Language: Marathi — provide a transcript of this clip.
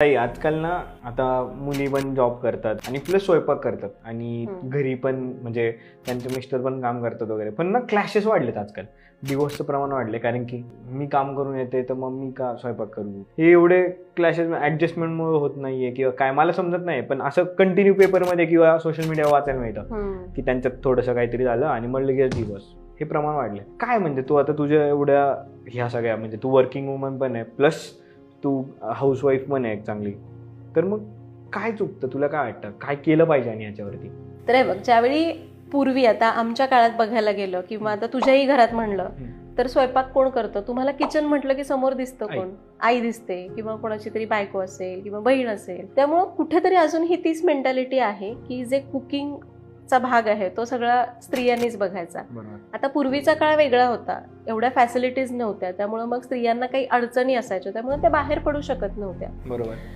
नाही, आजकाल ना आता मुली पण जॉब करतात आणि प्लस स्वयंपाक करतात आणि घरी पण म्हणजे त्यांचे मिस्टर पण काम करतात वगैरे, पण ना क्लॅशेस वाढलेत आजकाल. डिवोर्सचं प्रमाण वाढले कारण की मी काम करून येते तर मग मी का स्वयंपाक करू, हे एवढे क्लॅशेस ऍडजस्टमेंटमुळे होत नाहीये किंवा काय मला समजत नाही. पण असं कंटिन्यू पेपरमध्ये किंवा सोशल मीडिया वाचायला मिळतं की त्यांच्यात थोडंसं काहीतरी झालं आणि मग लगेच डिवोर्स. हे प्रमाण वाढले. काय म्हणजे तू आता तुझ्या एवढ्या ह्या सगळ्या म्हणजे तू वर्किंग वुमन पण आहे प्लस तू हाऊसवाईफ पण आहे एक चांगली, तर मग काय चुकतं, तुला काय वाटतं काय केलं पाहिजे आणि याच्यावरती? तर हे बघ, ज्यावेळी पूर्वी आता आमच्या काळात बघायला गेलं किंवा आता तुझ्याही घरात म्हणलं तर स्वयंपाक कोण करतं? तुम्हाला किचन म्हटलं की समोर दिसतं कोण? आई दिसते किंवा कोणाची तरी बायको असेल किंवा बहीण असेल. त्यामुळं कुठेतरी अजून ही तीच मेंटॅलिटी आहे की जे कुकिंगचा भाग आहे तो सगळा स्त्रियांनीच बघायचा. आता पूर्वीचा काळ वेगळा होता, एवढ्या फॅसिलिटीज नव्हत्या, त्यामुळे मग स्त्रियांना काही अडचणी असायच्या, त्यामुळे त्या बाहेर पडू शकत नव्हत्या. बरोबर.